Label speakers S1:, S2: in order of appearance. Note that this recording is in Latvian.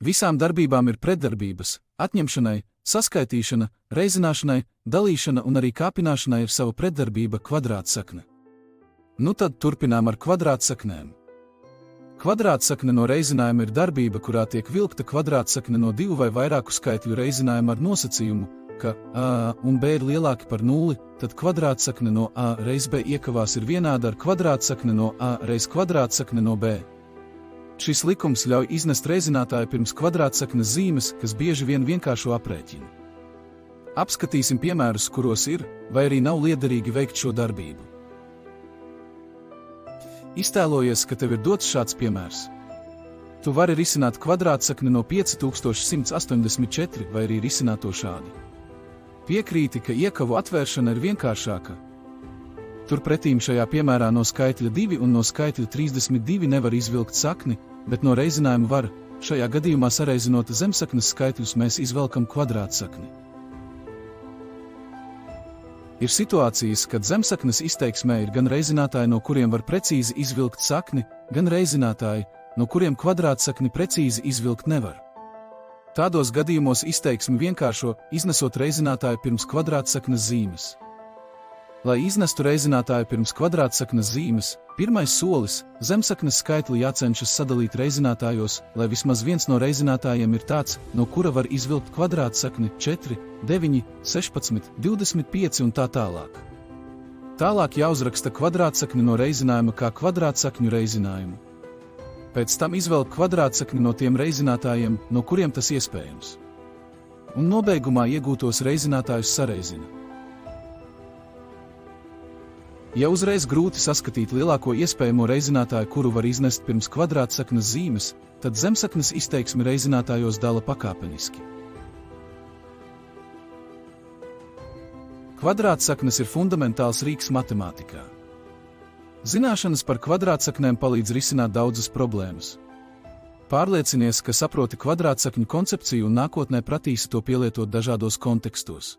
S1: Visām darbībām ir pretdarbības, atņemšanai, saskaitīšana, reizināšanai, dalīšana un arī kāpināšanai ir sava pretdarbība kvadrātsakne. Nu tad turpinām ar kvadrātsaknēm. Kvadrātsakne no reizinājuma ir darbība, kurā tiek vilkta kvadrātsakne no divu vai vairāku skaitļu reizinājumu ar nosacījumu, ka a un b ir lielāki par 0, tad kvadrātsakne no a reiz b iekavās ir vienāda ar kvadrātsakne no a reiz kvadrātsakne no b. Šis likums ļauj iznest reizinātāju pirms kvadrātsaknes zīmes, kas bieži vien vienkāršo aprēķinu. Apskatīsim piemērus, kuros ir, vai arī nav liederīgi veikt šo darbību. Iztēlojies, ka tev ir dots šāds piemērs. Tu vari risināt kvadrātsakni no 5184 vai arī risināt to šādi. Piekrīti, ka iekavu atvēršana ir vienkāršāka. Turpretīm šajā piemērā no skaitļa 2 un no skaitļa 32 nevar izvilkt sakni, bet no reizinājuma var, šajā gadījumā sareizinot zemsaknes skaitļus mēs izvelkam kvadrātsakni. Ir situācijas, kad zemsaknes izteiksmē ir gan reizinātāji, no kuriem var precīzi izvilkt sakni, gan reizinātāji, no kuriem kvadrātsakni precīzi izvilkt nevar. Tādos gadījumos izteiksmi vienkāršo, iznesot reizinātāju pirms kvadrātsaknes zīmes. Lai iznestu reizinātāju pirms kvadrātsaknes zīmes, pirmais solis – zemsaknes skaitli jācenšas sadalīt reizinātājos, lai vismaz viens no reizinātājiem ir tāds, no kura var izvilkt kvadrātsakni 4, 9, 16, 25 un tā tālāk. Tālāk jāuzraksta kvadrātsakni no reizinājuma kā kvadrātsakņu reizinājumu. Pēc tam izvelk kvadrātsakni no tiem reizinātājiem, no kuriem tas iespējams. Un nobeigumā iegūtos reizinātājus sareizina. Ja uzreiz grūti saskatīt lielāko iespējamo reizinātāju, kuru var iznest pirms kvadrātsaknes zīmes, tad zemsaknes izteiksmi reizinātājos dala pakāpeniski. Kvadrātsaknes ir fundamentāls rīks matemātikā. Zināšanas par kvadrātsaknēm palīdz risināt daudzas problēmas. Pārliecinies, ka saproti kvadrātsakņu koncepciju un nākotnē pratīsi to pielietot dažādos kontekstos.